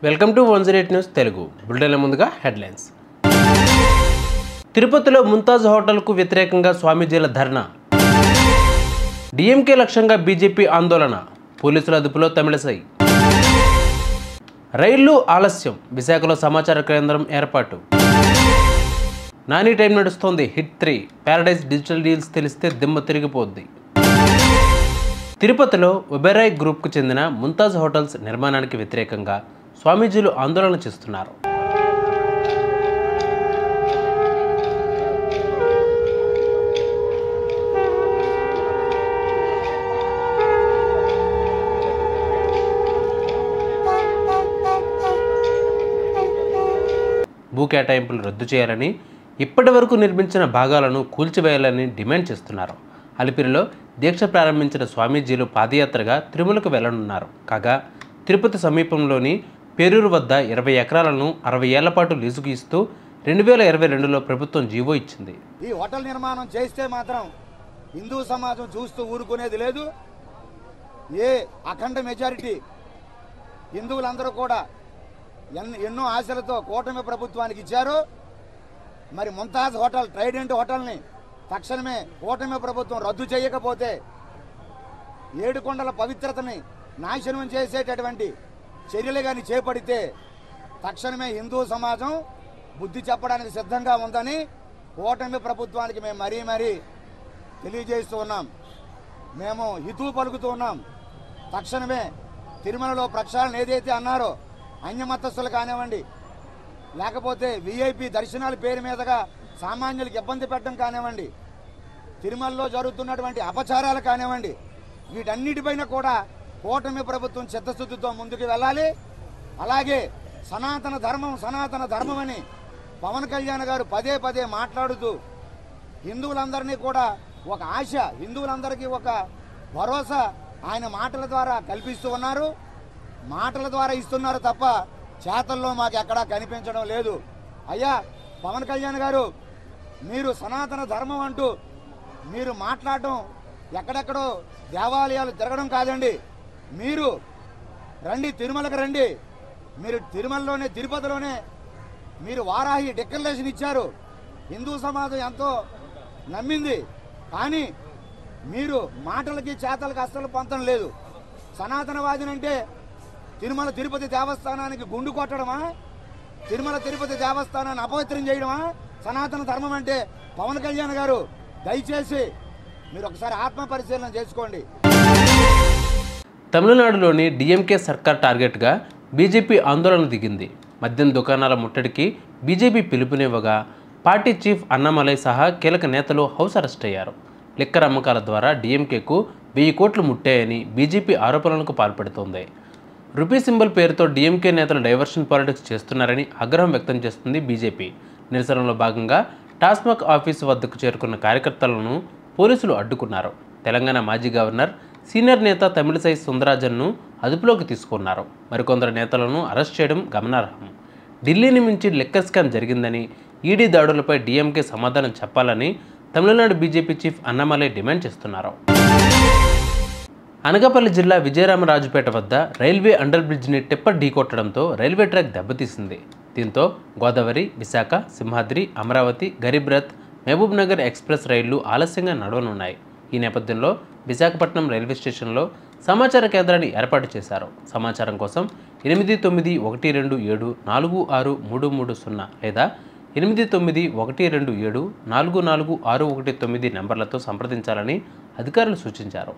Welcome to 108 news Telugu బులెటిన్ల ముందుగా headlines. తిరుపతిలో ముంతాజ్ హోటల్కు వ్యతిరేకంగా స్వామీజీల ధర్నా. డిఎంకే లక్ష్యంగా బీజేపీ ఆందోళన. పోలీసుల అదుపులో తమిళసై. రైళ్లు ఆలస్యం. విశాఖలో సమాచార కేంద్రం ఏర్పాటు. నాని టైం నడుస్తోంది. హిట్ 3 ప్యారడైజ్ డిజిటల్ డీల్స్ తెలిస్తే దిమ్మ తిరిగిపోద్ది. తిరుపతిలో ఒబెరాయ్ గ్రూప్కు చెందిన ముంతాజ్ హోటల్స్ నిర్మాణానికి వ్యతిరేకంగా స్వామీజీలు ఆందోళన చేస్తున్నారు. భూ కేటాయింపులు రద్దు చేయాలని, ఇప్పటి వరకు నిర్మించిన భాగాలను కూల్చివేయాలని డిమాండ్ చేస్తున్నారు. అలిపిరిలో దీక్ష ప్రారంభించిన స్వామీజీలు పాదయాత్రగా తిరుమలకు వెళ్లనున్నారు. కాగా తిరుపతి సమీపంలోని పేరూరు వద్ద 20 ఎకరాలను 60 ఏళ్ల పాటు లీజుకు ఇస్తూ 2022లో ప్రభుత్వం జీవో ఇచ్చింది. ఈ హోటల్ నిర్మాణం చేస్తే మాత్రం హిందూ సమాజం చూస్తూ ఊరుకునేది లేదు. ఏ అఖండ మెజారిటీ హిందువులందరూ కూడా ఎన్నో ఆశలతో కూటమి ప్రభుత్వానికి ఇచ్చారు. మరి ముంతాజ్ హోటల్, ట్రైడెంట్ హోటల్ని తక్షణమే కూటమి ప్రభుత్వం రద్దు చేయకపోతే ఏడుకొండల పవిత్రతని నాశనం చేసేటటువంటి చర్యలు కానీ చేపడితే తక్షణమే హిందూ సమాజం బుద్ధి చెప్పడానికి సిద్ధంగా ఉందని కూటమి ప్రభుత్వానికి మేము మరీ తెలియజేస్తూ ఉన్నాం. మేము హితవు పలుకుతూ ఉన్నాం. తక్షణమే తిరుమలలో ప్రక్షాళన ఏదైతే అన్నారో అన్యమతస్థులు కానివ్వండి, లేకపోతే విఐపి దర్శనాల పేరు మీదుగా సామాన్యులకు ఇబ్బంది పెట్టడం కానివ్వండి, తిరుమలలో జరుగుతున్నటువంటి అపచారాలు కానివ్వండి, వీటన్నిటిపైన కూడా కూటమి ప్రభుత్వం చిత్తశుద్ధితో ముందుకు వెళ్ళాలి. అలాగే సనాతన ధర్మం అని పవన్ కళ్యాణ్ గారు పదే మాట్లాడుతూ హిందువులందరినీ కూడా ఒక ఆశ, హిందువులందరికీ ఒక భరోసా ఆయన మాటల ద్వారా కల్పిస్తూ ఉన్నారు. మాటల ద్వారా ఇస్తున్నారు తప్ప చేతల్లో మాకు ఎక్కడా కనిపించడం లేదు. అయ్యా పవన్ కళ్యాణ్ గారు, మీరు సనాతన ధర్మం అంటూ మీరు మాట్లాడటం ఎక్కడెక్కడో దేవాలయాలు తిరగడం కాదండి. మీరు రండి, తిరుమలకు రండి. మీరు తిరుమలలోనే, తిరుపతిలోనే మీరు వారాహి డిక్లరేషన్ ఇచ్చారు. హిందూ సమాజం ఎంతో నమ్మింది. కానీ మీరు మాటలకి చేతలకి అస్సలు పొంతం లేదు. సనాతనవాదినంటే తిరుమల తిరుపతి దేవస్థానానికి గుండు కొట్టడమా? తిరుమల తిరుపతి దేవస్థానాన్ని అపవిత్రం చేయడమా సనాతన ధర్మం అంటే? పవన్ కళ్యాణ్ గారు దయచేసి మీరు ఒకసారి ఆత్మ పరిశీలన చేసుకోండి. తమిళనాడులోని డిఎంకే సర్కార్ టార్గెట్గా బీజేపీ ఆందోళన దిగింది. మద్యం దుకాణాల ముట్టడికి బీజేపీ పిలుపునివ్వగా పార్టీ చీఫ్ అన్నామలై సహా కీలక నేతలు హౌస్ అరెస్ట్ అయ్యారు. లిక్కర్ అమ్మకాల ద్వారా డిఎంకేకు 1000 కోట్లు ముట్టాయని బీజేపీ ఆరోపణలకు పాల్పడుతోంది. రూపీ సింబల్ పేరుతో డిఎంకే నేతలు డైవర్షన్ పాలిటిక్స్ చేస్తున్నారని ఆగ్రహం వ్యక్తం చేస్తుంది బీజేపీ. నిరసనలో భాగంగా టాస్మాక్ ఆఫీసు వద్దకు చేరుకున్న కార్యకర్తలను పోలీసులు అడ్డుకున్నారు. తెలంగాణ మాజీ గవర్నర్, సీనియర్ నేత తమిళసై సుందరరాజన్ను అదుపులోకి తీసుకున్నారు. మరికొందరు నేతలను అరెస్ట్ చేయడం గమనార్హం. ఢిల్లీని మించి లిక్కర్ స్కామ్ జరిగిందని, ఈడీ దాడులపై డిఎంకే సమాధానం చెప్పాలని Tamil Nadu BJP chief Annamalai demand చేస్తున్నారు. అనకాపల్లి జిల్లా విజయరామరాజుపేట వద్ద రైల్వే అండర్ బ్రిడ్జ్ని టిప్పర్ ఢీకొట్టడంతో రైల్వే ట్రాక్ దెబ్బతీసింది. దీంతో గోదావరి, విశాఖ, సింహాద్రి, అమరావతి, గరీబ్ రథ్, మహబూబ్ నగర్ ఎక్స్ప్రెస్ రైళ్లు ఆలస్యంగా నడవనున్నాయి. ఈ నేపథ్యంలో విశాఖపట్నం రైల్వే స్టేషన్లో సమాచార కేంద్రాన్ని ఏర్పాటు చేశారు. సమాచారం కోసం 8912746330 లేదా 8912744619 నెంబర్లతో సంప్రదించాలని అధికారులు సూచించారు.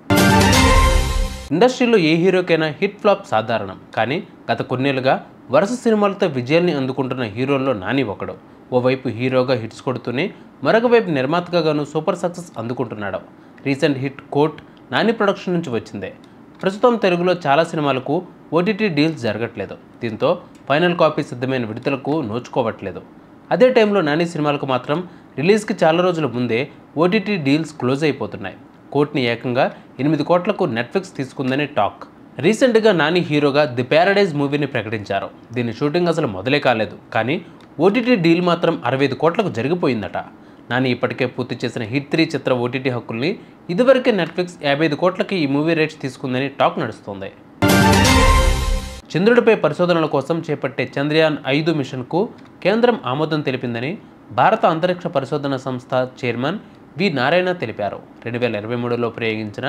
ఇండస్ట్రీలో ఏ హీరోకైనా హిట్ ఫ్లాప్ సాధారణం. కానీ గత కొన్నేళ్లుగా వరుస సినిమాలతో విజయాల్ని అందుకుంటున్న హీరోల్లో నాని ఒకడు. ఓవైపు హీరోగా హిట్స్ కొడుతూనే మరొక వైపు నిర్మాతగాను సూపర్ సక్సెస్ అందుకుంటున్నాడు. Recent hit court Nani production నుంచి వచ్చిందే. ప్రస్తుతం తెలుగులో చాలా సినిమాలకు ఓటీటీ డీల్స్ జరగట్లేదు. దీంతో ఫైనల్ కాపీ సిద్ధమైన విడుదలకు నోచుకోవట్లేదు. అదే టైంలో నాని సినిమాలకు మాత్రం రిలీజ్కి చాలా రోజుల ముందే ఓటీటీ డీల్స్ క్లోజ్ అయిపోతున్నాయి. కోట్ని ఏకంగా 8 కోట్లకు నెట్ఫ్లిక్స్ తీసుకుందని టాక్. రీసెంట్గా నాని హీరోగా ది ప్యారడైజ్ మూవీని ప్రకటించారు. దీని షూటింగ్ అసలు మొదలే కాలేదు. కానీ ఓటీటీ డీల్ మాత్రం 65 కోట్లకు జరిగిపోయిందట. నాని ఇప్పటికే పూర్తి చేసిన హిట్ 3 చిత్ర ఓటీటీ హక్కుల్ని ఇదివరకే నెట్ఫ్లిక్స్ 55 కోట్లకి ఈ మూవీ రైట్స్ తీసుకుందని టాక్ నడుస్తోంది. చంద్రుడిపై పరిశోధనల కోసం చేపట్టే చంద్రయాన్ 5 మిషన్కు కేంద్రం ఆమోదం తెలిపిందని భారత అంతరిక్ష పరిశోధన సంస్థ చైర్మన్ వి నారాయణ తెలిపారు. 2023లో ప్రయోగించిన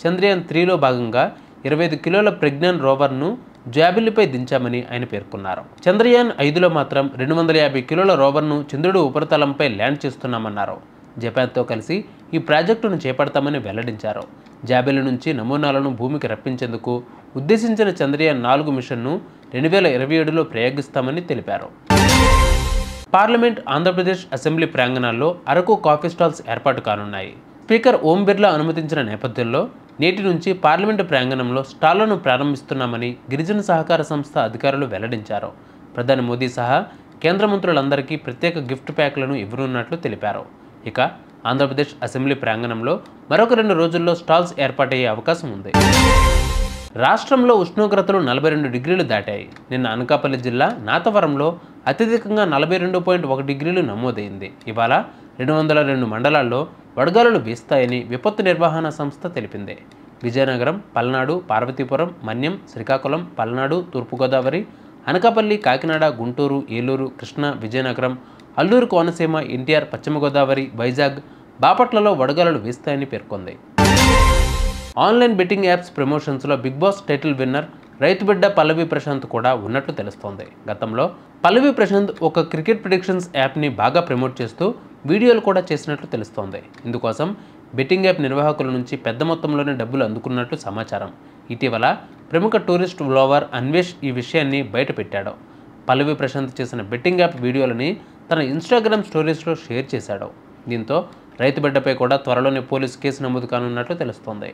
చంద్రయాన్ 3లో భాగంగా 25 కిలోల ప్రజ్ఞాన్ రోవర్ను జాబిల్లిపై దించామని ఆయన పేర్కొన్నారు. చంద్రయాన్ 5లో మాత్రం 250 కిలోల రోవర్ను చంద్రుడి ఉపరితలంపై ల్యాండ్ చేస్తున్నామన్నారు. జపాన్తో కలిసి ఈ ప్రాజెక్టును చేపడతామని వెల్లడించారు. జాబిల్లి నుంచి నమూనాలను భూమికి రప్పించేందుకు ఉద్దేశించిన చంద్రయాన్ 4 మిషన్ను 2027లో ప్రయోగిస్తామని తెలిపారు. పార్లమెంట్, ఆంధ్రప్రదేశ్ అసెంబ్లీ ప్రాంగణాల్లో అరకు కాఫీ స్టాల్స్ ఏర్పాటు కానున్నాయి. స్పీకర్ ఓం బిర్లా అనుమతించిన నేపథ్యంలో నేటి నుంచి పార్లమెంటు ప్రాంగణంలో స్టాళ్లను ప్రారంభిస్తున్నామని గిరిజన సహకార సంస్థ అధికారులు వెల్లడించారు. ప్రధాని మోదీ సహా కేంద్ర మంత్రులందరికీ ప్రత్యేక గిఫ్ట్ ప్యాక్లను ఇవ్వనున్నట్లు తెలిపారు. ఇక ఆంధ్రప్రదేశ్ అసెంబ్లీ ప్రాంగణంలో మరొక 2 రోజుల్లో స్టాల్స్ ఏర్పాటయ్యే అవకాశం ఉంది. రాష్ట్రంలో ఉష్ణోగ్రతలు 42 డిగ్రీలు దాటాయి. నిన్న అనకాపల్లి జిల్లా నాతవరంలో అత్యధికంగా 42.1 డిగ్రీలు నమోదైంది. ఇవాళ 202 మండలాల్లో వడగాలులు వీస్తాయని విపత్తు నిర్వహణ సంస్థ తెలిపింది. విజయనగరం, పల్నాడు, పార్వతీపురం, మన్యం, శ్రీకాకుళం, పల్నాడు, తూర్పుగోదావరి, అనకాపల్లి, కాకినాడ, గుంటూరు, ఏలూరు, కృష్ణా, విజయనగరం, అల్లూరు కోనసీమ, ఎన్టీఆర్, పశ్చిమ గోదావరి, వైజాగ్, బాపట్లలో వడగాలులు వీస్తాయని పేర్కొంది. ఆన్లైన్ బెట్టింగ్ యాప్స్ ప్రమోషన్స్లో బిగ్ బాస్ టైటిల్ విన్నర్ రైతు బిడ్డ పల్లవి ప్రశాంత్ కూడా ఉన్నట్లు తెలుస్తోంది. గతంలో పల్లవి ప్రశాంత్ ఒక క్రికెట్ ప్రిడిక్షన్స్ యాప్ని బాగా ప్రమోట్ చేస్తూ వీడియోలు కూడా చేసినట్లు తెలుస్తోంది. ఇందుకోసం బెట్టింగ్ యాప్ నిర్వాహకుల నుంచి పెద్ద మొత్తంలోనే డబ్బులు అందుకున్నట్లు సమాచారం. ఇటీవల ప్రముఖ టూరిస్ట్ వ్లాగర్ అన్వేష్ ఈ విషయాన్ని బయటపెట్టాడు. పల్లవి ప్రశాంత్ చేసిన బెట్టింగ్ యాప్ వీడియోలని తన ఇన్స్టాగ్రామ్ స్టోరీస్లో షేర్ చేశాడు. దీంతో రైతు బిడ్డపై కూడా త్వరలోనే పోలీసు కేసు నమోదు కానున్నట్లు తెలుస్తోంది.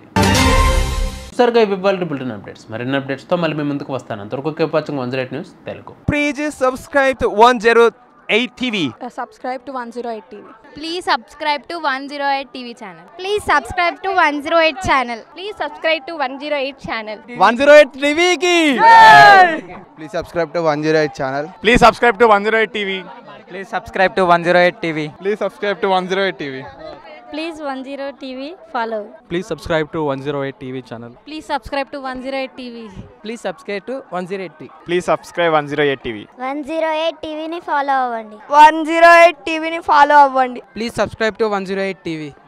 సరిగా ఇవ్వాలి బులెటిన్ అప్డేట్స్. మరిన్ని అప్డేట్స్తో మళ్ళీ మీ ముందుకు వస్తాను. అంతవరకు keep watching 108 news Telugu. Please subscribe to 108 TV. Subscribe to 108 TV. Please subscribe to 108 TV channel. Please subscribe to 108 channel. Please subscribe to 108 channel. 108 TV ki. Please subscribe to 108 channel. Please subscribe to 108 TV. Please subscribe to 108 TV. Please subscribe to 108 TV. Please 108 TV follow. Please subscribe to 108 TV channel. Please subscribe to 108 TV. Please subscribe to 108 TV. Please subscribe 108 TV. 108 TV ని follow అవ్వండి. 108 TV ని follow అవ్వండి. Please subscribe to 108 TV.